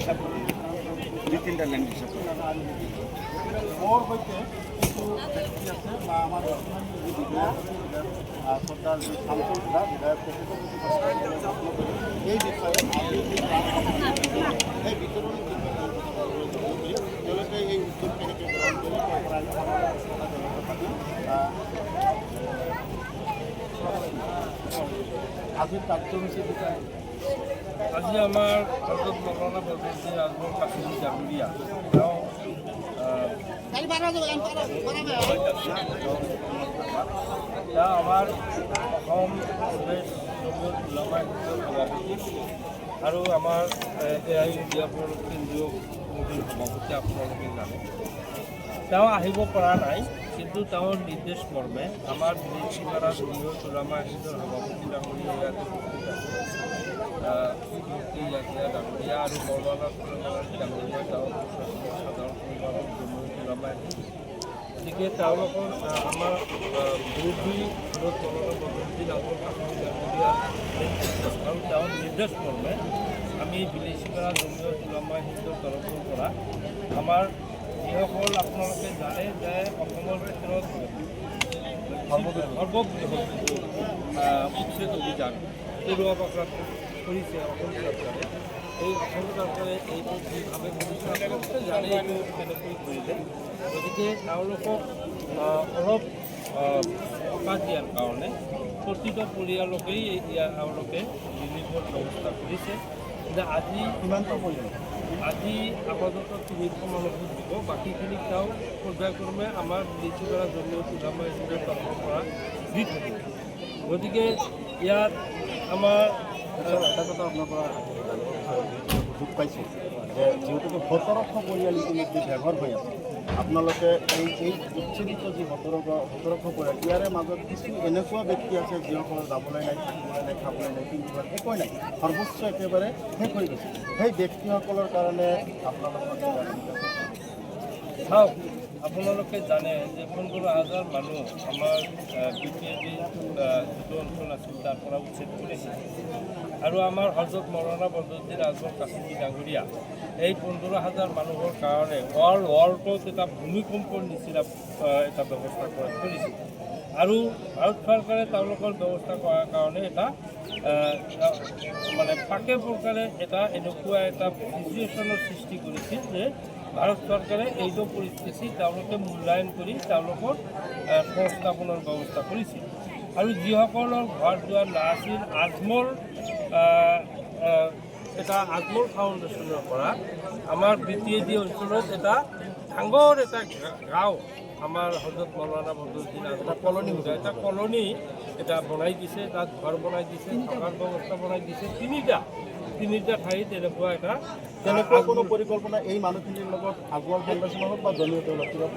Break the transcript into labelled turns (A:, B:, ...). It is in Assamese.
A: হিসাব করুন, 2-3টা লাইন হিসাব করুন।
B: ওর হইতে কিছু ব্যক্তি আছে বা আমার সর্দার যে শামসুলরা বিধায়ক এই বিষয়ে এই বিতরণের জন্য এই উদ্যোগটাকে গ্রহণ করে আজকের কার্যসূচি বিষয়ে
C: আজি আমার হজরত মৌলানা বদরুদ্দিন আজমল কাসিম জাহুরিয়া আমার অসম প্ৰদেশ জমিয়ত উলামা হিন্দৰ সভাপতি আৰু আমাৰ এআই ইণ্ডিয়াপুৰ কেন্দ্ৰীয় কমিটিৰ সভাপতি আপোনালোকে জানে। তেওঁ আহিব পৰা নাই, কিন্তু তেওঁৰ নিৰ্দেশ মৰ্মে আমাৰ বিদেশীপাৰা জমিয়ত উলামা হিন্দৰ সভাপতি ডাঙৰীয়া ইয়াতে উপস্থিত আছে। মুফতি ইয়াহিয়া ডাঙৰীয়া আৰু মৌলানা ডাঙৰীয়া গাঁৱৰ সাধাৰণ সম্পাদক জমিয়ত উলামা হিন্দ। গতিকে তেওঁলোকৰ আমাৰ মুৰব্বী হজৰত মৌলানা বদৰুদ্দিন আজমল কাসিম জাহুৰিয়া আৰু তেওঁৰ নিৰ্দেশ মৰ্মে আমি বিদেশীপাৰা জমিয়ত উলামা হিন্দৰ তৰফৰ পৰা আমাৰ যিসকল আপোনালোকে জানে যে অসমৰ ভিতৰত সৰ্ববৃহৎ উচ্ছেদ অভিযান পেৰুৱা পাকৰাত কৰিছে অসম চৰকাৰে। এই অসম চৰকাৰে এইটো যিভাৱে পৰিচালনা কৰিছে জানে এইটো কেনেকৈ কৰিলে। গতিকে তেওঁলোকক অলপ সকাহ দিয়াৰ কাৰণে প্ৰতিটো পৰিয়ালকেই তেওঁলোকে ৰিলিফৰ ব্যৱস্থা কৰিছে। যে আজি
B: কিমানটা পৰিয়াল
C: আজি আপাতত 300 মানুহক দিব, বাকীখিনিক তেওঁ পৰ্যায়ক্ৰমে আমাৰ বিদেশীপাৰা জমিয়ত উলামা হিন্দৰ তৰফৰ পৰা দি থাকিব। গতিকে ইয়াত আমাৰ
B: এটা কথা আপোনাৰ পৰা সুযোগ পাইছোঁ যে যিহেতুকে 1700 পৰিয়াল ইতিমধ্যে ব্যৱহাৰ হৈ আছে, আপোনালোকে এই উচ্ছেদিত যি 1700 পৰিয়াল ইয়াৰে মাজত কিছু এনেকুৱা ব্যক্তি আছে যিসকল যাবলৈ নাই, থাকিবলৈ নাই, খাবলৈ নাই, পিন্ধিবলৈ একোৱেই নাই, সৰ্বোচ্চ একেবাৰে শেষ হৈ গৈছে। সেই ব্যক্তিসকলৰ কাৰণে আপোনালোকৰ
C: চাওক, আপোনালোকে জানে যে 15,000 মানুহ আমাৰ BPAD যিটো অঞ্চল আছিল তাৰ পৰা উচ্ছেদ কৰিছিল। আৰু আমাৰ হজৰত মৌলানা বদৰুদ্দিন আজমল কাসিম ডাঙৰীয়া এই 15,000 মানুহৰ কাৰণে ৱৰ্ল্ডত এটা ভূমিকম্পৰ নিচিনা এটা ব্যৱস্থা কৰিছিল। আৰু ভাৰত চৰকাৰে তেওঁলোকৰ ব্যৱস্থা কৰাৰ কাৰণে এটা মানে পাকে প্ৰকাৰে এটা এনেকুৱা এটা চিটুৱেশ্যনৰ সৃষ্টি কৰিছিল যে ভাৰত চৰকাৰে এইটো পৰিস্থিতি তেওঁলোকে মূল্যায়ন কৰি তেওঁলোকৰ সংস্থাপনৰ ব্যৱস্থা কৰিছিল। আৰু যিসকলৰ ঘৰ দুৱাৰ নাছিল, এটা আজমল ফাউণ্ডেশ্যনৰ পৰা আমাৰ BPAD অঞ্চলত এটা ডাঙৰ এটা গাঁও আমাৰ হজৰত মৌলানা বদৰুদ্দিন আজমল এটা কলনী এটা বনাই দিছে, তাত ঘৰ বনাই দিছে, থকাৰ ব্যৱস্থা বনাই দিছে। তিনিটা ঠাইত তেনেকুৱা
B: কোনো পৰিকল্পনা এই মানুহখিনিৰ লগত আগুৱাল ফাউণ্ডেশ্যনৰ হওক বা জমিয়তৰ কিবা